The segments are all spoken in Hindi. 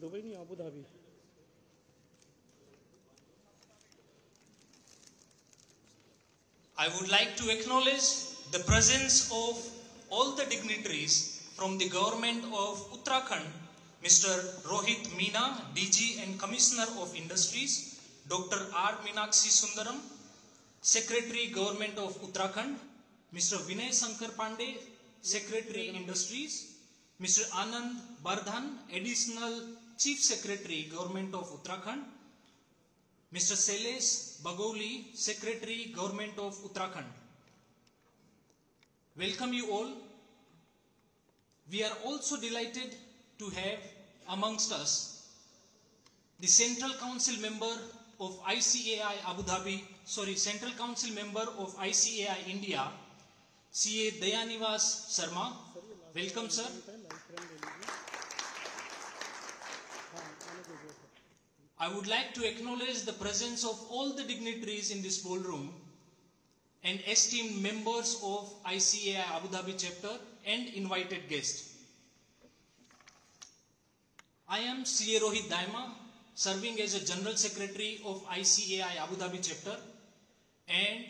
दुबई नहीं, Abu Dhabi. I would like to acknowledge the presence of all the dignitaries from the government of Uttarakhand, Mr. Rohit Meena, DG and Commissioner of Industries, Dr. R. Meenakshi Sundaram, Secretary Government of Uttarakhand, Mr. Vinay Sankar Pandey, Secretary Industries, Mr. Anand Bardhan, Additional Chief Secretary Government of Uttarakhand, Mr. Sailesh Bagoli, Secretary Government of Uttarakhand. Welcome you all. We are also delighted to have amongst us the Central Council member of ICAI Abu Dhabi, Central Council member of ICAI India, CA Dayanivas Sharma. Welcome, sir. I would like to acknowledge the presence of all the dignitaries in this ballroom and esteemed members of ICAI Abu Dhabi chapter and invited guests. I am CA Rohit Daima, serving as a General Secretary of ICAI Abu Dhabi chapter, and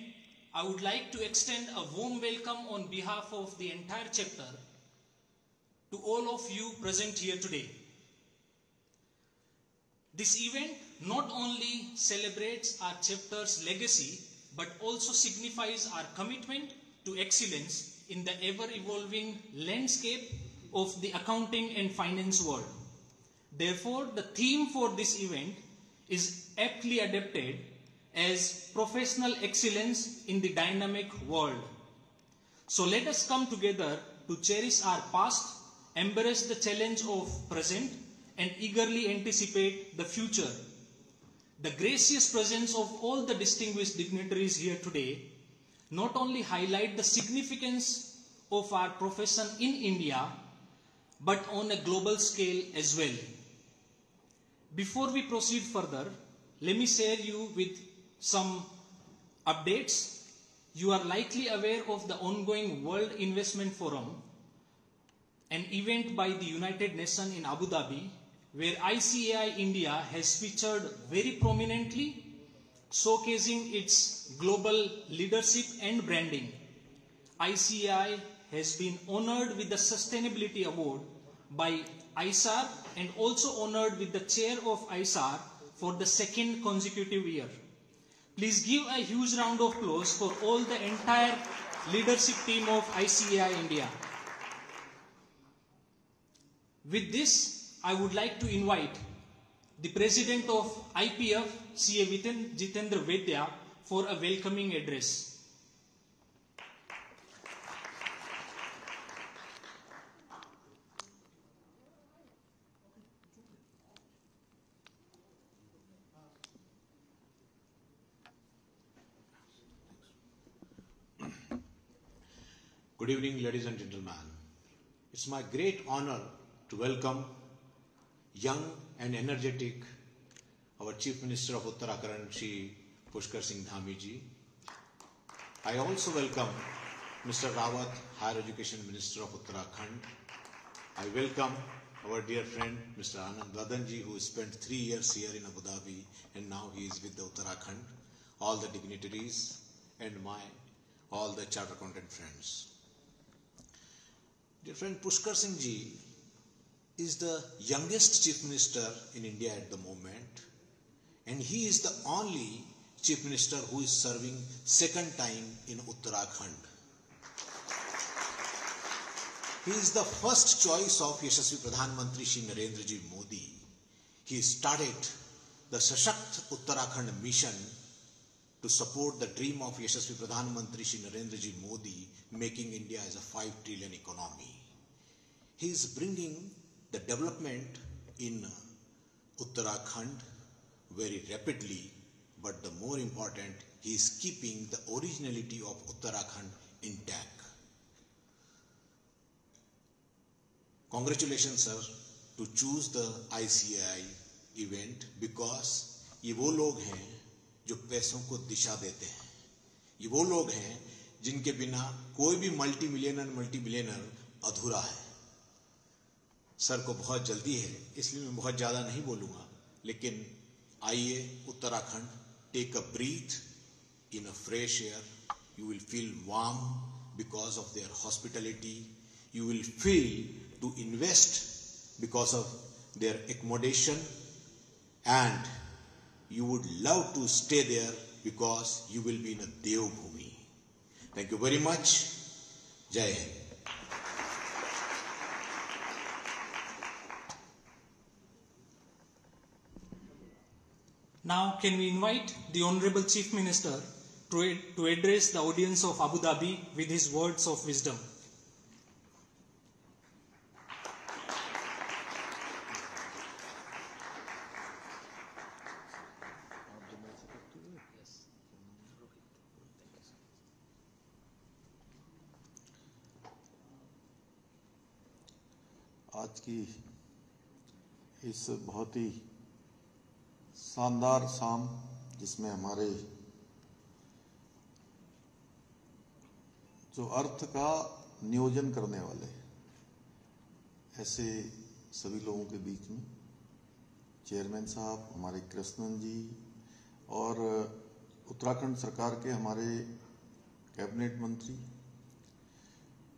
I would like to extend a warm welcome on behalf of the entire chapter to all of you present here today. This event not only celebrates our chapter's legacy, but also signifies our commitment to excellence in the ever-evolving landscape of the accounting and finance world. Therefore, the theme for this event is aptly adapted as professional excellence in the dynamic world. So let us come together to cherish our past, embrace the challenge of present, and eagerly anticipate the future. The gracious presence of all the distinguished dignitaries here today not only highlight the significance of our profession in India, but on a global scale as well. Before we proceed further, let me share you with some updates. You are likely aware of the ongoing World Investment Forum, an event by the United Nations in Abu Dhabi, where ICAI India has featured very prominently, showcasing its global leadership and branding. ICAI has been honored with the Sustainability Award by ISAR and also honored with the chair of ISAR for the second consecutive year. Please give a huge round of applause for all the entire leadership team of ICAI India. With this, I would like to invite the President of IPF, CA Jitendra Vedya, for a welcoming address. Good evening, ladies and gentlemen. It's my great honor to welcome young and energetic our Chief Minister of Uttarakhand, Shri Pushkar Singh Dhami ji. I also welcome Mr. Rawat, Higher Education Minister of Uttarakhand. I welcome our dear friend Mr. Anand Bardhan ji, who spent 3 years here in Abu Dhabi and now he is with the Uttarakhand, all the dignitaries and all the chartered accountant friends. Dear friend, Pushkar Singh ji is the youngest Chief Minister in India at the moment, and he is the only Chief Minister who is serving second time in Uttarakhand. He is the first choice of Yashasvi Pradhan Mantri Shri Narendra Ji Modi. He started the Sashakt Uttarakhand mission to support the dream of Yashasvi Pradhan Mantri Shri Narendra Ji Modi, making India as a 5 trillion economy. He is bringing the development in Uttarakhand very rapidly, but the more important, he is keeping the originality of Uttarakhand intact. Congratulations, sir, to choose the ICAI event, because ये वो लोग हैं जो पैसों को दिशा देते हैं. ये वो लोग हैं जिनके बिना कोई भी मल्टी बिलियनर अधूरा है. सर को बहुत जल्दी है, इसलिए मैं बहुत ज़्यादा नहीं बोलूँगा, लेकिन आइए Uttarakhand, take a breath in a fresh air. You will feel warm because of their hospitality. You will feel to invest because of their accommodation, and you would love to stay there because you will be in a Devbhumi. Thank you very much. Jai Hind. Now, can we invite the Honorable Chief Minister to address the audience of Abu Dhabi with his words of wisdom. आज की इस बहुत ही शानदार शाम, जिसमें हमारे जो अर्थ का नियोजन करने वाले ऐसे सभी लोगों के बीच में चेयरमैन साहब, हमारे कृष्णन जी और उत्तराखंड सरकार के हमारे कैबिनेट मंत्री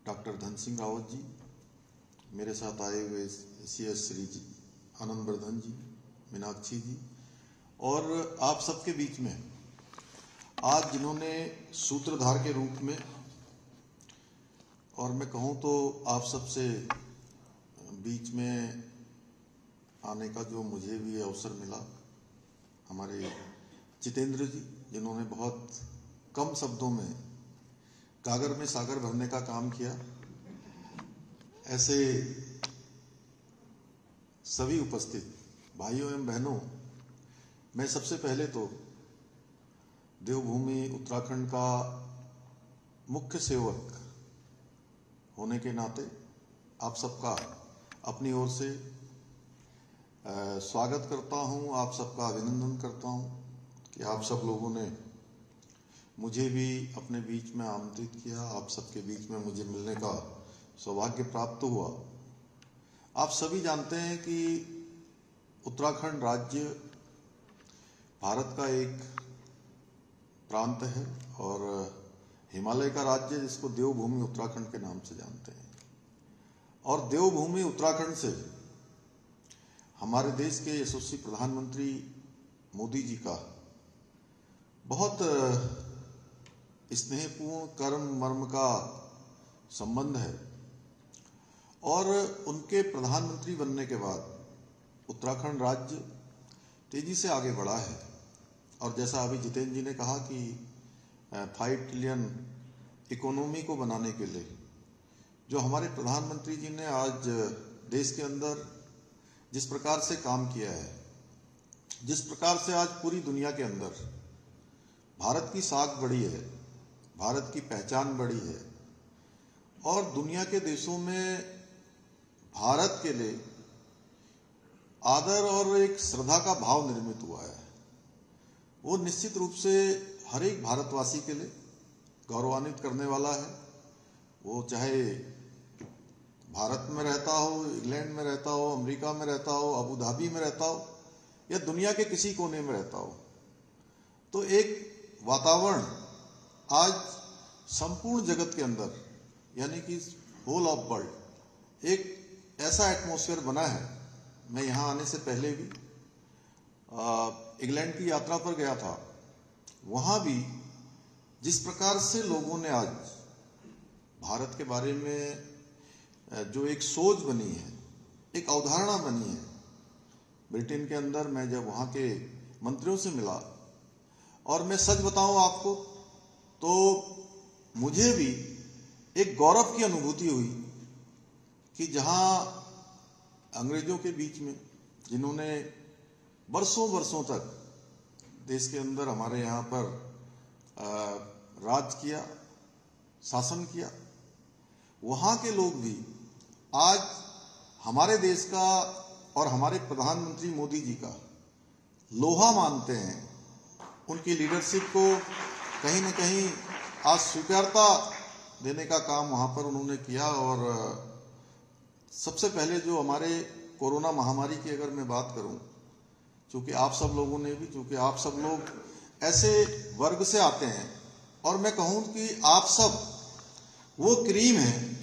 डॉक्टर धन सिंह रावत जी, मेरे साथ आए हुए CS श्री जी आनंद वर्धन जी, मीनाक्षी जी, और आप सबके बीच में आज जिन्होंने सूत्रधार के रूप में, और मैं कहूँ तो आप सबसे बीच में आने का जो मुझे भी अवसर मिला, हमारे जितेंद्र जी, जिन्होंने बहुत कम शब्दों में गागर में सागर भरने का काम किया, ऐसे सभी उपस्थित भाइयों एवं बहनों, मैं सबसे पहले तो देवभूमि उत्तराखंड का मुख्य सेवक होने के नाते आप सबका अपनी ओर से स्वागत करता हूं, आप सबका अभिनंदन करता हूं कि आप सब लोगों ने मुझे भी अपने बीच में आमंत्रित किया, आप सबके बीच में मुझे मिलने का सौभाग्य प्राप्त हुआ। आप सभी जानते हैं कि उत्तराखंड राज्य भारत का एक प्रांत है और हिमालय का राज्य, जिसको देवभूमि उत्तराखंड के नाम से जानते हैं। और देवभूमि उत्तराखंड से हमारे देश के यशस्वी प्रधानमंत्री मोदी जी का बहुत स्नेहपूर्ण कर्म मर्म का संबंध है, और उनके प्रधानमंत्री बनने के बाद उत्तराखंड राज्य तेजी से आगे बढ़ा है। और जैसा अभी जितेंद्र जी ने कहा कि 5 ट्रिलियन इकोनॉमी को बनाने के लिए जो हमारे प्रधानमंत्री जी ने आज देश के अंदर जिस प्रकार से काम किया है, जिस प्रकार से आज पूरी दुनिया के अंदर भारत की साख बढ़ी है, भारत की पहचान बढ़ी है, और दुनिया के देशों में भारत के लिए आदर और एक श्रद्धा का भाव निर्मित हुआ है, वो निश्चित रूप से हर एक भारतवासी के लिए गौरवान्वित करने वाला है। वो चाहे भारत में रहता हो, इंग्लैंड में रहता हो, अमेरिका में रहता हो, अबू धाबी में रहता हो, या दुनिया के किसी कोने में रहता हो। तो एक वातावरण आज संपूर्ण जगत के अंदर, यानी कि होल ऑफ वर्ल्ड, एक ऐसा एटमॉस्फेयर बना है। मैं यहाँ आने से पहले भी इंग्लैंड की यात्रा पर गया था, वहाँ भी जिस प्रकार से लोगों ने आज भारत के बारे में जो एक सोच बनी है, एक अवधारणा बनी है, ब्रिटेन के अंदर मैं जब वहाँ के मंत्रियों से मिला, और मैं सच बताऊं आपको तो मुझे भी एक गौरव की अनुभूति हुई कि जहां अंग्रेजों के बीच में, जिन्होंने बरसों बरसों तक देश के अंदर हमारे यहाँ पर राज किया, शासन किया, वहाँ के लोग भी आज हमारे देश का और हमारे प्रधानमंत्री मोदी जी का लोहा मानते हैं। उनकी लीडरशिप को कहीं न कहीं आज स्वीकारता देने का काम वहाँ पर उन्होंने किया, और सबसे पहले जो हमारे कोरोना महामारी की अगर मैं बात करूं, चूंकि आप सब लोगों ने भी, चूंकि आप सब लोग ऐसे वर्ग से आते हैं और मैं कहूं कि आप सब वो क्रीम हैं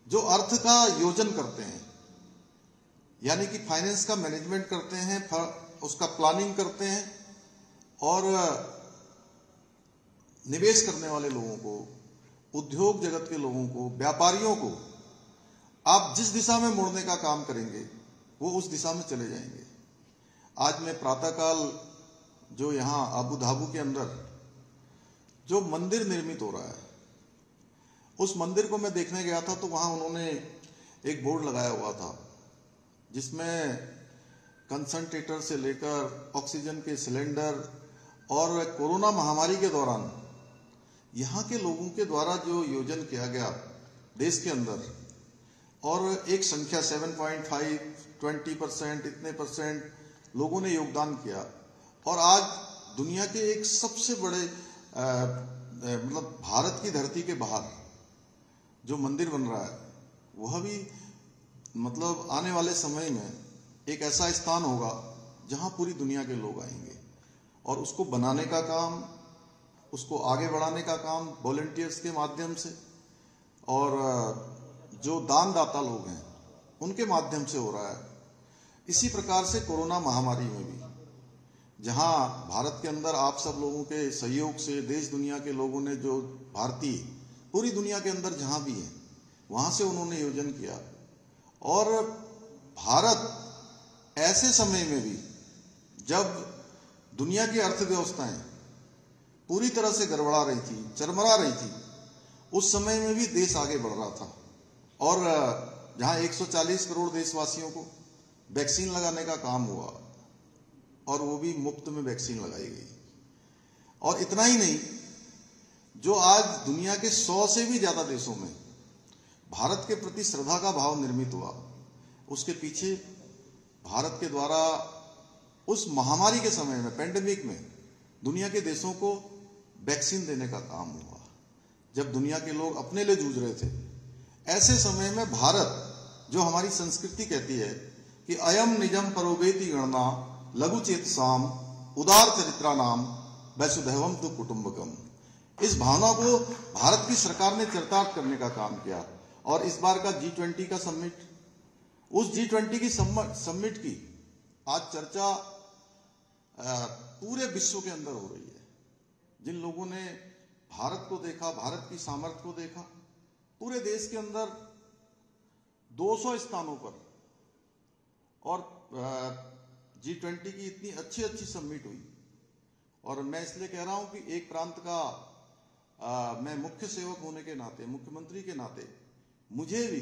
जो अर्थ का योजन करते हैं, यानी कि फाइनेंस का मैनेजमेंट करते हैं, उसका प्लानिंग करते हैं और निवेश करने वाले लोगों को, उद्योग जगत के लोगों को, व्यापारियों को आप जिस दिशा में मोड़ने का काम करेंगे वो उस दिशा में चले जाएंगे। आज मैं प्रातःकाल जो यहाँ अबू धाबी के अंदर जो मंदिर निर्मित हो रहा है, उस मंदिर को मैं देखने गया था, तो वहां उन्होंने एक बोर्ड लगाया हुआ था जिसमें कंसंट्रेटर से लेकर ऑक्सीजन के सिलेंडर और कोरोना महामारी के दौरान यहाँ के लोगों के द्वारा जो योजन किया गया देश के अंदर, और एक संख्या 7.5, 20%, इतने परसेंट लोगों ने योगदान किया, और आज दुनिया के एक सबसे बड़े मतलब भारत की धरती के बाहर जो मंदिर बन रहा है, वह भी मतलब आने वाले समय में एक ऐसा स्थान होगा जहां पूरी दुनिया के लोग आएंगे, और उसको बनाने का काम, उसको आगे बढ़ाने का काम वॉलंटियर्स के माध्यम से और जो दानदाता लोग हैं उनके माध्यम से हो रहा है। इसी प्रकार से कोरोना महामारी में भी जहां भारत के अंदर आप सब लोगों के सहयोग से देश दुनिया के लोगों ने, जो भारतीय पूरी दुनिया के अंदर जहां भी हैं वहां से उन्होंने योजन किया, और भारत ऐसे समय में भी जब दुनिया की अर्थव्यवस्थाएं पूरी तरह से गड़बड़ा रही थी, चरमरा रही थी, उस समय में भी देश आगे बढ़ रहा था, और जहां 140 करोड़ देशवासियों को वैक्सीन लगाने का काम हुआ और वो भी मुफ्त में वैक्सीन लगाई गई। और इतना ही नहीं, जो आज दुनिया के 100 से भी ज्यादा देशों में भारत के प्रति श्रद्धा का भाव निर्मित हुआ, उसके पीछे भारत के द्वारा उस महामारी के समय में, पेंडेमिक में, दुनिया के देशों को वैक्सीन देने का काम हुआ। जब दुनिया के लोग अपने लिए जूझ रहे थे, ऐसे समय में भारत, जो हमारी संस्कृति कहती है कि अयम निजम परोवेति गणना लघु चेतसाम उदार चरित्रा नाम वसुधैवम तु कुटुंबकम, इस भावना को भारत की सरकार ने चरितार्थ करने का काम किया। और इस बार का G20 का समिट, उस G20 की समिट की आज चर्चा पूरे विश्व के अंदर हो रही है। जिन लोगों ने भारत को देखा, भारत की सामर्थ्य को देखा, पूरे देश के अंदर 200 स्थानों पर, और G20 की इतनी अच्छी अच्छी समिट हुई। और मैं इसलिए कह रहा हूं कि एक प्रांत का मैं मुख्य सेवक होने के नाते, मुख्यमंत्री के नाते, मुझे भी,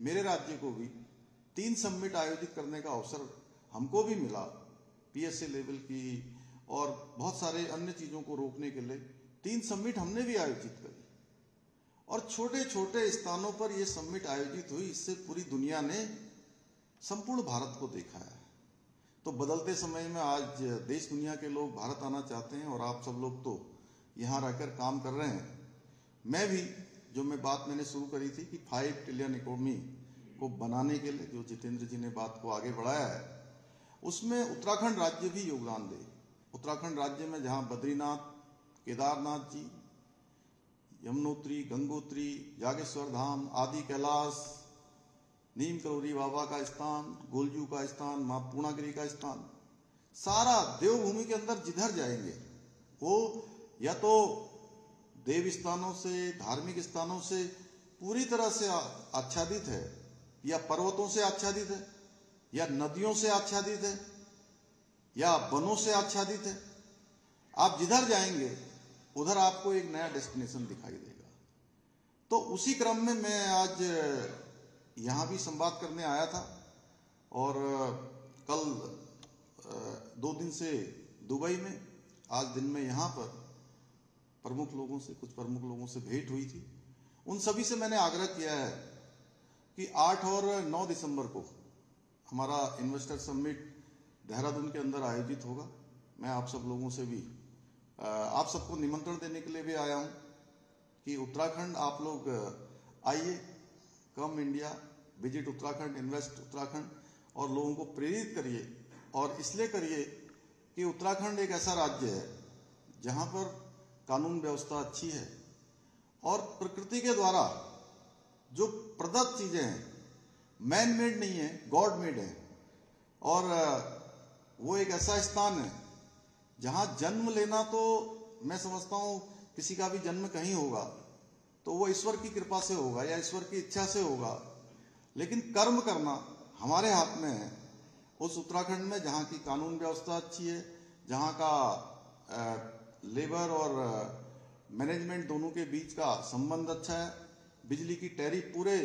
मेरे राज्य को भी 3 समिट आयोजित करने का अवसर हमको भी मिला, PSA लेवल की और बहुत सारे अन्य चीजों को रोकने के लिए 3 समिट हमने भी आयोजित करी, और छोटे छोटे स्थानों पर यह समिट आयोजित हुई। इससे पूरी दुनिया ने संपूर्ण भारत को देखा है। तो बदलते समय में आज देश दुनिया के लोग भारत आना चाहते हैं, और आप सब लोग तो यहाँ रहकर काम कर रहे हैं। मैं भी, जो बात मैंने शुरू करी थी कि 5 ट्रिलियन इकोनॉमी को बनाने के लिए जो जितेंद्र जी ने बात को आगे बढ़ाया है, उसमें उत्तराखंड राज्य भी योगदान दे। उत्तराखंड राज्य में जहां बद्रीनाथ, केदारनाथ जी, यमुनोत्री, गंगोत्री, जागेश्वर धाम, आदि कैलाश, नीम करोरी बाबा का स्थान, गोलजू का स्थान, मां पूर्णागिरी का स्थान, सारा देवभूमि के अंदर जिधर जाएंगे वो या तो देव स्थानों से, धार्मिक स्थानों से पूरी तरह से आच्छादित है, या पर्वतों से आच्छादित है, या नदियों से आच्छादित है, या वनों से आच्छादित है। आप जिधर जाएंगे उधर आपको एक नया डेस्टिनेशन दिखाई देगा। तो उसी क्रम में मैं आज यहां भी संवाद करने आया था, और कल 2 दिन से दुबई में, आज दिन में यहां पर कुछ प्रमुख लोगों से भेंट हुई थी। उन सभी से मैंने आग्रह किया है कि 8 और 9 दिसंबर को हमारा इन्वेस्टर समिट देहरादून के अंदर आयोजित होगा। मैं आप सब लोगों से भी, आप सबको निमंत्रण देने के लिए भी आया हूं कि उत्तराखंड आप लोग आइए, come India, visit Uttarakhand, invest Uttarakhand, और लोगों को प्रेरित करिए। और इसलिए करिए कि उत्तराखंड एक ऐसा राज्य है जहां पर कानून व्यवस्था अच्छी है और प्रकृति के द्वारा जो प्रदत्त चीजें हैं मैन मेड नहीं है, गॉड मेड है। और वो एक ऐसा स्थान है जहां जन्म लेना, तो मैं समझता हूं किसी का भी जन्म कहीं होगा तो वो ईश्वर की कृपा से होगा या ईश्वर की इच्छा से होगा, लेकिन कर्म करना हमारे हाथ में है। उस उत्तराखंड में जहां की कानून व्यवस्था अच्छी है, जहां का लेबर और मैनेजमेंट दोनों के बीच का संबंध अच्छा है, बिजली की टैरिफ पूरे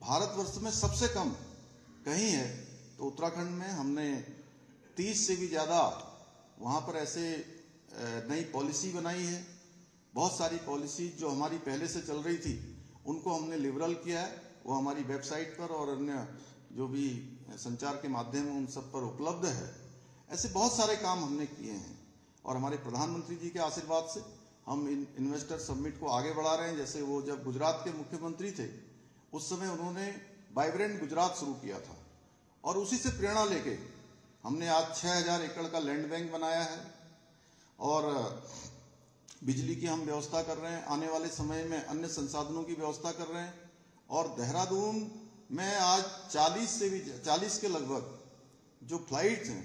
भारतवर्ष में सबसे कम कहीं है, तो उत्तराखंड में हमने 30 से भी ज्यादा वहां पर ऐसे नई पॉलिसी बनाई है। बहुत सारी पॉलिसी जो हमारी पहले से चल रही थी उनको हमने लिबरल किया है, वो हमारी वेबसाइट पर और अन्य जो भी संचार के माध्यम उन सब पर उपलब्ध है। ऐसे बहुत सारे काम हमने किए हैं और हमारे प्रधानमंत्री जी के आशीर्वाद से हम इन्वेस्टर समिट को आगे बढ़ा रहे हैं। जैसे वो जब गुजरात के मुख्यमंत्री थे उस समय उन्होंने वाइब्रेंट गुजरात शुरू किया था और उसी से प्रेरणा लेके हमने आज 6000 एकड़ का लैंड बैंक बनाया है और बिजली की हम व्यवस्था कर रहे हैं। आने वाले समय में अन्य संसाधनों की व्यवस्था कर रहे हैं और देहरादून में आज 40 के लगभग जो फ्लाइट्स हैं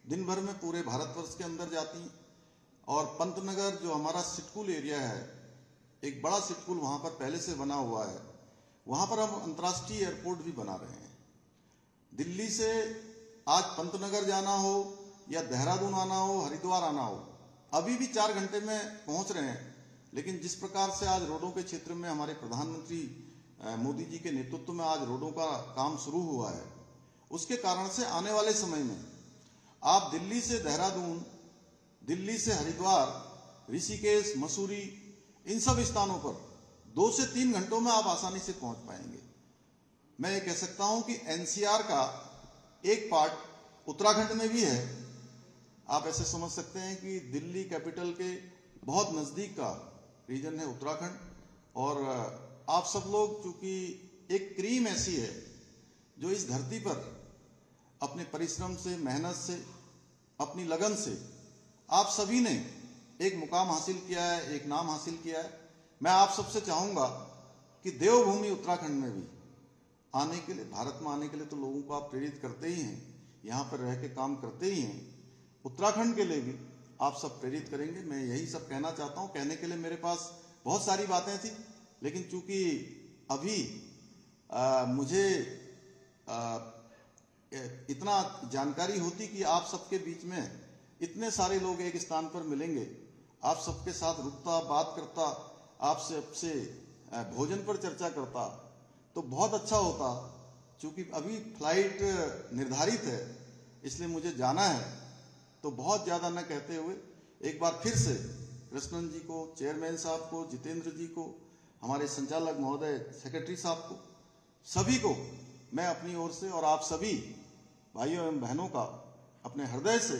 दिन भर में पूरे भारतवर्ष के अंदर जाती हैं। और पंतनगर जो हमारा सिटकुल एरिया है, एक बड़ा सिटकुल वहां पर पहले से बना हुआ है, वहां पर हम अंतर्राष्ट्रीय एयरपोर्ट भी बना रहे हैं। दिल्ली से आज पंतनगर जाना हो या देहरादून आना हो, हरिद्वार आना हो, अभी भी 4 घंटे में पहुंच रहे हैं। लेकिन जिस प्रकार से आज रोडों के क्षेत्र में हमारे प्रधानमंत्री मोदी जी के नेतृत्व में आज रोडों का काम शुरू हुआ है, उसके कारण से आने वाले समय में आप दिल्ली से देहरादून, दिल्ली से हरिद्वार, ऋषिकेश, मसूरी, इन सब स्थानों पर 2 से 3 घंटों में आप आसानी से पहुंच पाएंगे। मैं ये कह सकता हूं कि एनसीआर का एक पार्ट उत्तराखंड में भी है। आप ऐसे समझ सकते हैं कि दिल्ली कैपिटल के बहुत नजदीक का रीजन है उत्तराखंड। और आप सब लोग, चूंकि एक क्रीम ऐसी है जो इस धरती पर अपने परिश्रम से, मेहनत से, अपनी लगन से आप सभी ने एक मुकाम हासिल किया है, एक नाम हासिल किया है। मैं आप सबसे चाहूंगा कि देवभूमि उत्तराखंड में भी आने के लिए, भारत में आने के लिए तो लोगों को आप प्रेरित करते ही हैं, यहाँ पर रह के काम करते ही हैं, उत्तराखंड के लिए भी आप सब प्रेरित करेंगे। मैं यही सब कहना चाहता हूँ। कहने के लिए मेरे पास बहुत सारी बातें थी, लेकिन चूंकि अभी मुझे इतना जानकारी होती कि आप सबके बीच में इतने सारे लोग एक स्थान पर मिलेंगे, आप सबके साथ रुकता, बात करता, आपसे भोजन पर चर्चा करता तो बहुत अच्छा होता। चूंकि अभी फ्लाइट निर्धारित है इसलिए मुझे जाना है, तो बहुत ज्यादा न कहते हुए एक बार फिर से कृष्णन जी को, चेयरमैन साहब को, जितेंद्र जी को, हमारे संचालक महोदय, सेक्रेटरी साहब को, सभी को मैं अपनी ओर से और आप सभी भाइयों एवं बहनों का अपने हृदय से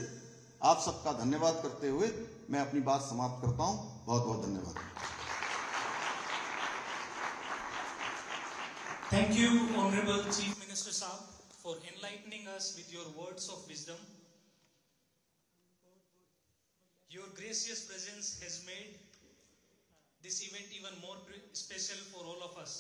आप सबका धन्यवाद करते हुए मैं अपनी बात समाप्त करता हूं। बहुत बहुत धन्यवाद। Thank you, Honorable Chief Minister Saab, for enlightening us with your words of wisdom. Your gracious presence has made this event even more special for all of us.